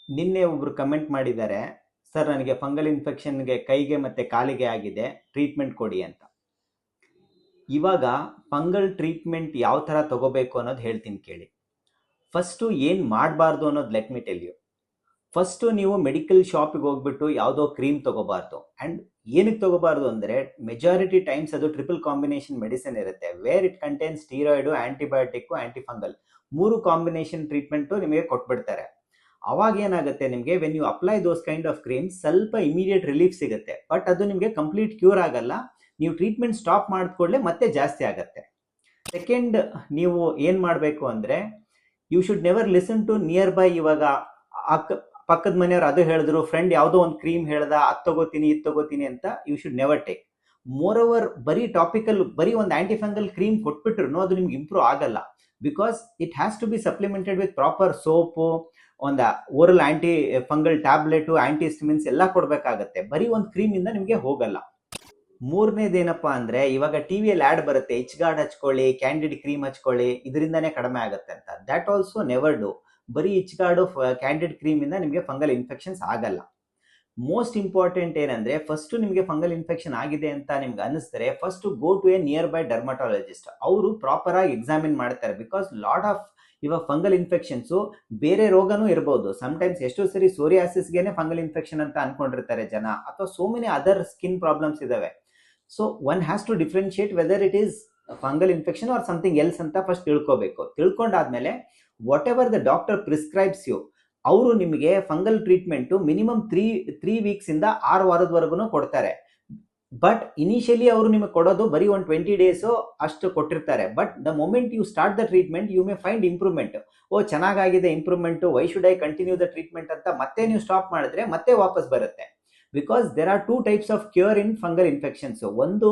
ನಿನ್ನೆ ಒಬ್ರು ಕಮೆಂಟ್ ಮಾಡಿದ್ದಾರೆ, ಸರ್ ನನಗೆ ಫಂಗಲ್ ಇನ್ಫೆಕ್ಷನ್ಗೆ ಕೈಗೆ ಮತ್ತು ಕಾಲಿಗೆ ಆಗಿದೆ, ಟ್ರೀಟ್ಮೆಂಟ್ ಕೊಡಿ ಅಂತ. ಇವಾಗ ಫಂಗಲ್ ಟ್ರೀಟ್ಮೆಂಟ್ ಯಾವ ಥರ ತಗೋಬೇಕು ಅನ್ನೋದು ಹೇಳ್ತೀನಿ ಕೇಳಿ. ಫಸ್ಟು ಏನು ಮಾಡಬಾರ್ದು ಅನ್ನೋದು let me tell you. First ನೀವು ಮೆಡಿಕಲ್ ಶಾಪಿಗೆ ಹೋಗ್ಬಿಟ್ಟು ಯಾವುದೋ ಕ್ರೀಮ್ ತೊಗೋಬಾರ್ದು. ಆ್ಯಂಡ್ ಏನಕ್ಕೆ ತೊಗೋಬಾರ್ದು ಅಂದರೆ ಮೆಜಾರಿಟಿ ಟೈಮ್ಸ್ ಅದು ಟ್ರಿಪಲ್ ಕಾಂಬಿನೇಷನ್ ಮೆಡಿಸಿನ್ ಇರುತ್ತೆ, where it contains steroid, antibiotic, antifungal 3 combination treatment ನಿಮಗೆ ಕೊಟ್ಬಿಡ್ತಾರೆ. ಅವಾಗ ಏನಾಗುತ್ತೆ, ನಿಮಗೆ when you apply those kind of creams ಸ್ವಲ್ಪ ಇಮಿಡಿಯೇಟ್ ರಿಲೀಫ್ ಸಿಗುತ್ತೆ, ಬಟ್ ಅದು ನಿಮಗೆ ಕಂಪ್ಲೀಟ್ ಕ್ಯೂರ್ ಆಗಲ್ಲ. ನೀವು ಟ್ರೀಟ್ಮೆಂಟ್ ಸ್ಟಾಪ್ ಮಾಡಿದ್ಕೊಳ್ಳೆ ಮತ್ತೆ ಜಾಸ್ತಿ ಆಗುತ್ತೆ. ಸೆಕೆಂಡ್, ನೀವು ಏನು ಮಾಡಬೇಕು ಅಂದರೆ you should never listen to nearby. ಇವಾಗ ಪಕ್ಕದ ಮನೆಯವ್ರು ಅದು ಹೇಳಿದ್ರು, ಫ್ರೆಂಡ್ ಯಾವುದೋ ಒಂದು ಕ್ರೀಮ್ ಹೇಳ್ದ, ಅದು ತಗೋತೀನಿ ಇದು ತಗೋತೀನಿ ಅಂತ, you should never take. Moreover ಬರೀ ಟಾಪಿಕಲ್, ಬರೀ ಒಂದು ಆ್ಯಂಟಿಫಂಗಲ್ ಕ್ರೀಮ್ ಕೊಟ್ಬಿಟ್ರು ಅದು ನಿಮ್ಗೆ ಇಂಪ್ರೂವ್ ಆಗಲ್ಲ. Because it has to be supplemented with proper soap, ಒಂದು oral antifungal tablet, antihistamines ಎಲ್ಲ ಕೊಡಬೇಕಾಗತ್ತೆ. ಬರೀ ಒಂದು ಕ್ರೀಮಿಂದ ನಿಮಗೆ ಹೋಗಲ್ಲ. ಮೂರನೇದೇನಪ್ಪ ಅಂದರೆ, ಇವಾಗ ಟಿ ವಿಯಲ್ಲಿ ಆ್ಯಡ್ ಬರುತ್ತೆ, ಇಚ್ ಗಾರ್ಡ್ ಹಚ್ಕೊಳ್ಳಿ, ಕ್ಯಾಂಡಿಡ್ ಕ್ರೀಮ್ ಹಚ್ಕೊಳ್ಳಿ, ಇದರಿಂದನೇ ಕಡಿಮೆ ಆಗುತ್ತೆ ಅಂತ. That also never do. ಬರೀ ಇಚ್ ಗಾರ್ಡು ಕ್ಯಾಂಡಿಡ್ ಕ್ರೀಮಿಂದ ನಿಮಗೆ ಫಂಗಲ್ ಇನ್ಫೆಕ್ಷನ್ಸ್ ಆಗಲ್ಲ. ಮೋಸ್ಟ್ ಇಂಪಾರ್ಟೆಂಟ್ ಏನಂದರೆ, ಫಸ್ಟು ನಿಮಗೆ ಫಂಗಲ್ ಇನ್ಫೆಕ್ಷನ್ ಆಗಿದೆ ಅಂತ ನಿಮ್ಗೆ ಅನ್ನಿಸ್ತಾರೆ, first go to a nearby dermatologist. ಅವರು ಪ್ರಾಪರಾಗಿ ಎಕ್ಸಾಮಿನ್ ಮಾಡ್ತಾರೆ. ಬಿಕಾಸ್ ಲಾಟ್ ಆಫ್ ಇವಾಗ ಫಂಗಲ್ ಇನ್ಫೆಕ್ಷನ್ಸು ಬೇರೆ ರೋಗನೂ ಇರ್ಬೋದು. ಸಮ್ಟೈಮ್ಸ್ ಎಷ್ಟೋ ಸರಿ ಸೋರಿಯಾಸಿಸ್ಗೆ ಫಂಗಲ್ ಇನ್ಫೆಕ್ಷನ್ ಅಂತ ಅನ್ಕೊಂಡಿರ್ತಾರೆ ಜನ, ಅಥವಾ so many other skin problems ಇದಾವೆ. So one has to differentiate whether it is fungal infection or something else ಅಂತ ಫಸ್ಟ್ ತಿಳ್ಕೋಬೇಕು. ತಿಳ್ಕೊಂಡಾದ್ಮೇಲೆ whatever the doctor prescribes you, ಅವರು ನಿಮಗೆ ಫಂಗಲ್ ಟ್ರೀಟ್ಮೆಂಟು ಮಿನಿಮಮ್ 3 ವೀಕ್ಸಿಂದ 6 ವಾರದವರೆಗೂ ಕೊಡ್ತಾರೆ. ಬಟ್ ಇನಿಷಿಯಲಿ ಅವರು ನಿಮಗೆ ಕೊಡೋದು ಬರೀ ಒಂದು 20 ಡೇಸು ಅಷ್ಟು ಕೊಟ್ಟಿರ್ತಾರೆ. But the moment you start the treatment you may find improvement. ಓ ಚೆನ್ನಾಗಿದೆ improvement, why should I continue the treatment ಅಂತ ಮತ್ತೆ ನೀವು ಸ್ಟಾಪ್ ಮಾಡಿದ್ರೆ ಮತ್ತೆ ವಾಪಸ್ ಬರುತ್ತೆ. Because there are 2 types of cure in fungal infections. ಒಂದು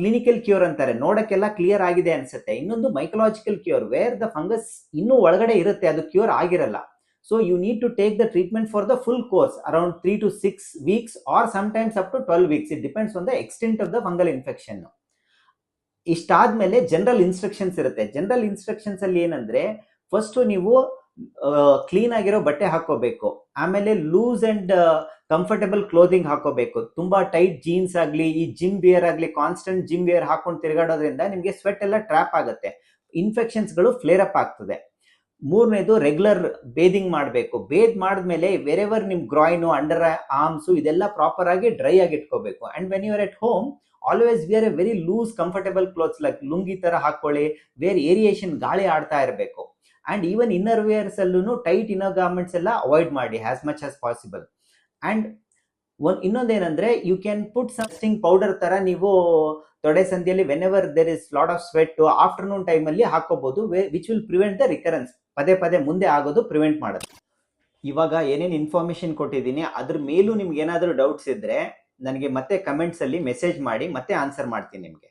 ಕ್ಲಿನಿಕಲ್ ಕ್ಯೂರ್ ಅಂತಾರೆ, ನೋಡೋಕ್ಕೆಲ್ಲ ಕ್ಲಿಯರ್ ಆಗಿದೆ ಅನ್ಸುತ್ತೆ. ಇನ್ನೊಂದು mycological cure, where the fungus ಇನ್ನೂ ಒಳಗಡೆ ಇರುತ್ತೆ, ಅದು ಕ್ಯೂರ್ ಆಗಿರಲ್ಲ. So you need to take the treatment for the full course around 3 to 6 weeks or sometimes up to 12 weeks. It depends on the extent of the fungal infection. ಇಷ್ಟಾದ್ಮೇಲೆ general instructions ಇರುತ್ತೆ. General instructions ಅಲ್ಲಿ ಏನಂದ್ರೆ, first ನೀವು clean ಆಗಿರೋ ಬಟ್ಟೆ ಹಾಕೋಬೇಕು, ಆಮೇಲೆ loose and comfortable clothing ಹಾಕೋಬೇಕು. ತುಂಬಾ ಟೈಟ್ ಜೀನ್ಸ್ ಆಗಲಿ, ಈ ಜಿಮ್ ವಿಯರ್ ಆಗಲಿ, ಕಾನ್ಸ್ಟೆಂಟ್ ಜಿಮ್ ವಿಯರ್ ಹಾಕೊಂಡು ತಿರುಗಾಡೋದ್ರಿಂದ ನಿಮಗೆ ಸ್ವೆಟ್ ಎಲ್ಲ ಟ್ರ್ಯಾಪ್ ಆಗುತ್ತೆ, ಇನ್ಫೆಕ್ಷನ್ಸ್ಗಳು ಫ್ಲೇರ್ ಅಪ್ ಆಗ್ತದೆ. ಮೂರನೇದು, ರೆಗ್ಯುಲರ್ ಬೇದಿಂಗ್ ಮಾಡಬೇಕು. ಬೇದ್ ಮಾಡಿದ್ಮೇಲೆ ವೆರೆವರ್ ನಿಮ್ ಗ್ರಾಯ್ನು, ಅಂಡರ್ ಆರ್ಮ್ಸು ಇದೆಲ್ಲ ಪ್ರಾಪರ್ ಆಗಿ ಡ್ರೈ ಆಗಿ ಇಟ್ಕೋಬೇಕು. And when you are at home always wear a very loose comfortable clothes, like lungi ತರ ಹಾಕೊಳ್ಳಿ, ವೇರ್ ಏರಿಯೇಷನ್ ಗಾಳಿ ಆಡ್ತಾ ಇರಬೇಕು. ಅಂಡ್ ಈವನ್ ಇನ್ನರ್ ವೇರ್ಸ್ ಅಲ್ಲೂ ಟೈಟ್ ಇನ್ನರ್ ಗಾರ್ಮೆಂಟ್ಸ್ ಎಲ್ಲ ಅವಾಯ್ಡ್ ಮಾಡಿ as much as possible. And ಇನ್ನೊಂದೇನಂದ್ರೆ, you can put something powder ತರ ನೀವು ತೊಡೆ ಸಂಧಿಯಲ್ಲಿ whenever there is lot of sweat afternoon ಟೈಮಲ್ಲಿ ಹಾಕೋಬಹುದು, which will prevent the recurrence. ಪದೇ ಪದೇ ಮುಂದೆ ಆಗೋದು ಪ್ರಿವೆಂಟ್ ಮಾಡೋದು. ಇವಾಗ ಏನೇನು ಇನ್ಫಾರ್ಮೇಶನ್ ಕೊಟ್ಟಿದ್ದೀನಿ ಅದ್ರ ಮೇಲೂ ನಿಮ್ಗೆ ಏನಾದರೂ ಡೌಟ್ಸ್ ಇದ್ರೆ ನನಗೆ ಮತ್ತೆ ಕಮೆಂಟ್ಸ್ ಅಲ್ಲಿ ಮೆಸೇಜ್ ಮಾಡಿ, ಮತ್ತೆ ಆನ್ಸರ್ ಮಾಡ್ತೀನಿ ನಿಮಗೆ.